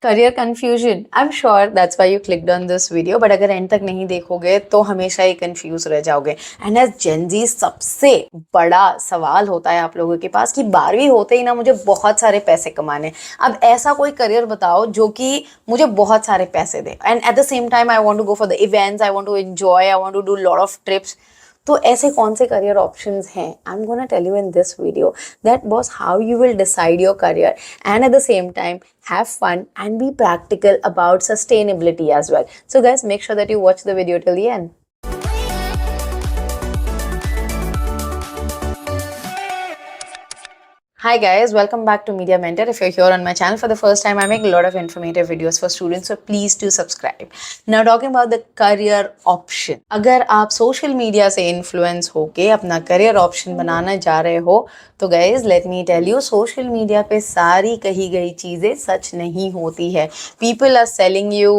Career confusion, I am sure that's why you clicked on this video, but अगर and तक नहीं देखोगे तो हमेशा ही कंफ्यूज रह जाओगे। एंड एज जेन जी सबसे बड़ा सवाल होता है आप लोगों के पास कि 12वीं होते ही ना मुझे बहुत सारे पैसे कमाने। अब ऐसा कोई करियर बताओ जो कि मुझे बहुत सारे पैसे दे, and at the same time I want to go for the events, I want to enjoy, I want to do lot of trips. तो ऐसे कौन से करियर ऑप्शंस हैं? I am gonna tell you in this video that boss how you will decide your career and at the same time have fun and be practical about sustainability as well. So guys, make sure that you watch the video till the end. Hi guys, welcome back to Media Mentor. If you're here on my channel for the first time, I make a lot of informative videos for students, so please do subscribe. Now talking about the career option. अगर आप social media से influence होके अपना career option बनाना जा रहे हो तो guys, let me tell you, social media पे सारी कही गई चीजें सच नहीं होती है. People are selling you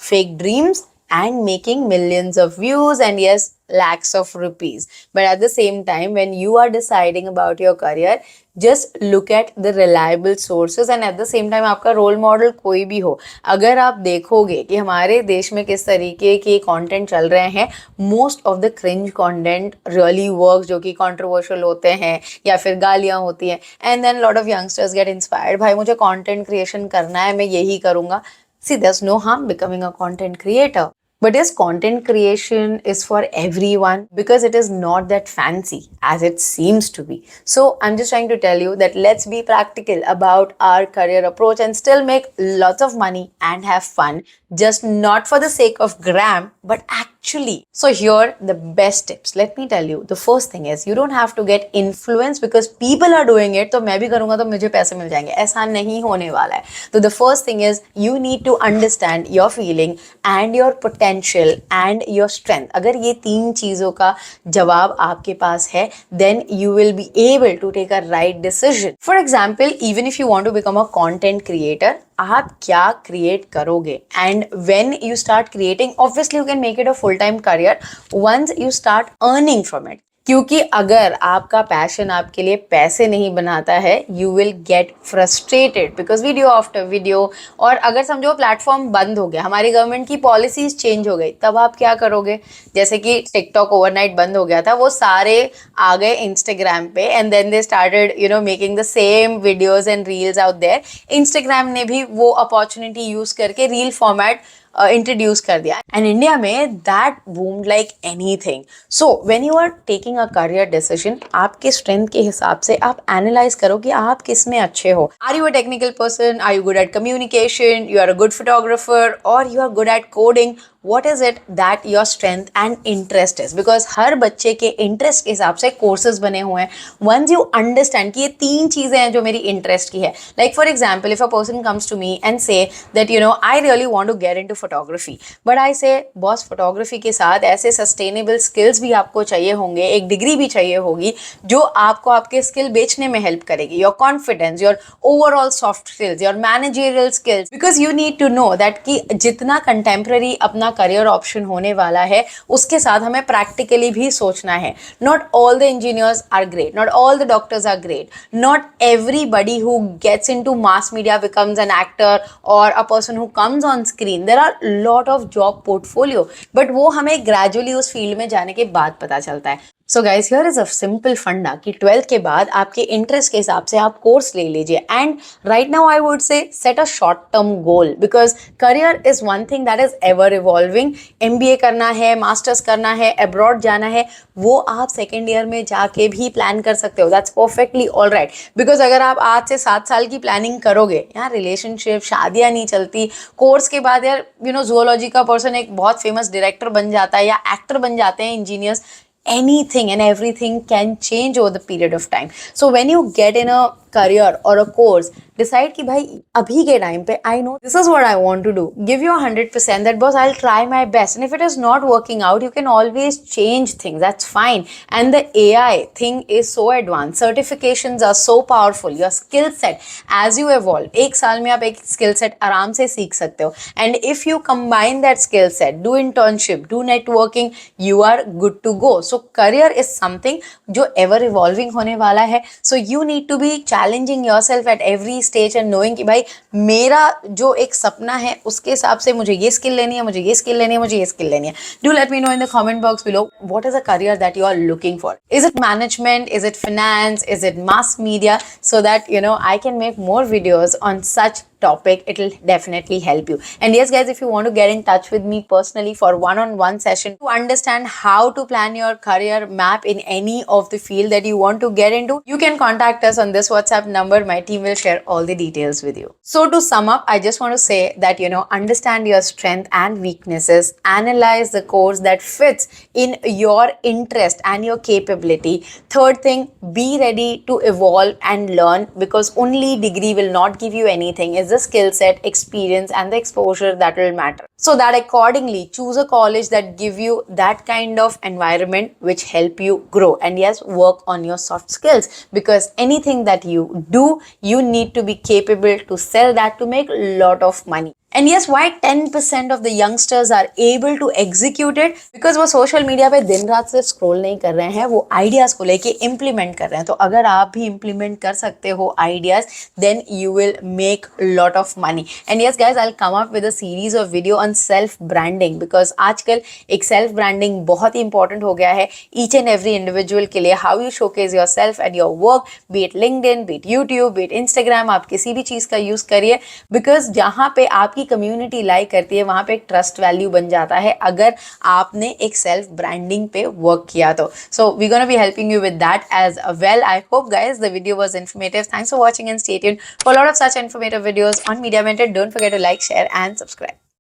fake dreams and making millions of views and yes, lakhs of rupees. But at the same time, when you are deciding about your career, just look at the reliable sources and at the same time आपका role model कोई भी हो. अगर आप देखोगे कि हमारे देश में किस तरीके के कंटेंट चल रहे हैं, most of the cringe content really works, जो कि कंट्रोवर्शियल होते हैं या फिर गालियां होती हैं, and then lot of youngsters get inspired, भाई मुझे कंटेंट क्रिएशन करना है, मैं यही करूंगा. See, there's no harm becoming a content creator. But yes, content creation is for everyone because it is not that fancy as it seems to be. So I'm just trying to tell you that let's be practical about our career approach and still make lots of money and have fun, just not for the sake of gram, but actually. So here the best tips. Let me tell you, the first thing is you don't have to get influenced because people are doing it, तो मैं भी करूँगा तो मुझे पैसे मिल जाएंगे. ऐसा नहीं होने वाला है. तो the first thing is you need to understand your feeling and your potential and your strength. अगर ये तीन चीजों का जवाब आपके पास है, then you will be able to take a right decision. For example, even if you want to become a content creator, आप क्या create करोगे? And when you start creating, obviously you can make it a full-time career once you start earning from it. क्योंकि अगर आपका passion आपके लिए पैसे नहीं बनाता है, you will get frustrated because video after video, और अगर समझो प्लेटफॉर्म बंद हो गया, हमारी गवर्नमेंट की पॉलिसीज चेंज हो गई, तब आप क्या करोगे? जैसे कि टिकटॉक ओवरनाइट बंद हो गया था, वो सारे आ गए इंस्टाग्राम पे and then they started making the same videos and reels out there. Instagram ने भी वो अपॉर्चुनिटी यूज करके रील फॉर्मेट इंट्रोड्यूस कर दिया, एंड इंडिया में that boomed like anything. So when you are taking a career decision, आपके strength के हिसाब से आप एनालाइज करो कि आप किस में अच्छे हो. Are you a technical person? Are you good at communication? You are a good photographer? और you are good at coding? What is it that your strength and interest is? Because हर बच्चे के इंटरेस्ट के हिसाब से courses बने हुए हैं. Once you understand कि ये तीन चीजें हैं जो मेरी इंटरेस्ट की है, like for example, if a person comes to me and say that I really want to get into photography, but I say boss, photography के साथ ऐसे sustainable skills भी आपको चाहिए होंगे, एक डिग्री भी चाहिए होगी जो आपको आपके स्किल बेचने में हेल्प करेगी. Your confidence, your overall soft skills, your managerial skills, because you need to know that कि जितना contemporary अपना करियर ऑप्शन होने वाला है, उसके साथ हमें प्रैक्टिकली भी सोचना है. Not all the engineers are great, not all the doctors are great, not everybody who gets into mass media becomes an actor और a person who comes on screen. There are lot of job portfolio, but वो हमें gradually उस field में जाने के बाद पता चलता है. So guys, here is a simple फंडा कि 12th के बाद आपके इंटरेस्ट के हिसाब से आप कोर्स ले लीजिए. And right now I would say set a short term goal, because career is one thing that is ever evolving. MBA करना है, मास्टर्स करना है, अब्रॉड जाना है, वो आप सेकेंड ईयर में जाके भी प्लान कर सकते हो. That's perfectly all right. Because अगर आप आज से 7 साल की प्लानिंग करोगे, यार रिलेशनशिप, शादियां नहीं चलती. कोर्स के बाद यार जूलॉजी का पर्सन एक बहुत फेमस डायरेक्टर बन जाता है या एक्टर बन जाते हैं engineers. Anything and everything can change over the period of time. So when you get in a career or a course, decide कि भाई अभी के टाइम पे I know this is what I want to do. Give your 100% that boss, I'll try my best. And if it is not working out, you can always change things. That's fine. And the AI thing is so advanced. Certifications are so powerful. Your skill set as you evolve. एक साल में आप एक skill set आराम से सीख सकते हो. And if you combine that skill set, do internship, do networking, you are good to go. So career is something जो ever evolving होने वाला है. So you need to be challenging yourself at every stage and knowing कि भाई मेरा जो एक सपना है उसके हिसाब से मुझे ये skill लेनी है, मुझे ये skill लेनी है, मुझे ये skill लेनी है. Do let me know in the comment box below, what is a career that you are looking for? Is it management? Is it finance? Is it mass media? So that I can make more videos on such topic. It will definitely help you. And yes guys, if you want to get in touch with me personally for one-on-one session to understand how to plan your career map in any of the field that you want to get into, you can contact us on this WhatsApp number. My team will share all the details with you. So to sum up, I just want to say that understand your strength and weaknesses, analyze the course that fits in your interest and your capability. Third thing, be ready to evolve and learn, because only degree will not give you anything. It's the skill set, experience and the exposure that will matter. So that accordingly, choose a college that give you that kind of environment which help you grow. And yes, work on your soft skills, because anything that you do, you need to be capable to sell that to make a lot of money. And yes, why 10% of the youngsters are able to execute it? Because वो social media पे दिन रात सिर्फ scroll नहीं कर रहे हैं, वो ideas को लेके implement कर रहे हैं. तो अगर आप भी implement कर सकते हो ideas, then you will make a lot of money. And yes guys, I'll come up with a series of video on self branding, because आजकल एक self branding बहुत ही important हो गया है each and every individual के लिए. How you showcase yourself and your work, be it LinkedIn, be it YouTube, be it Instagram, आप किसी भी चीज़ का use करिए, because जहाँ पे आपकी कम्युनिटी लाइक करती है वहां पे एक ट्रस्ट वैल्यू बन जाता है अगर आपने एक सेल्फ ब्रांडिंग पे वर्क किया तो. So we gonna be helping you with that as well. I hope guys the video was informative. Thanks for watching and stay tuned for lot of such informative videos on Media Mentor. Don't forget to like, share and subscribe.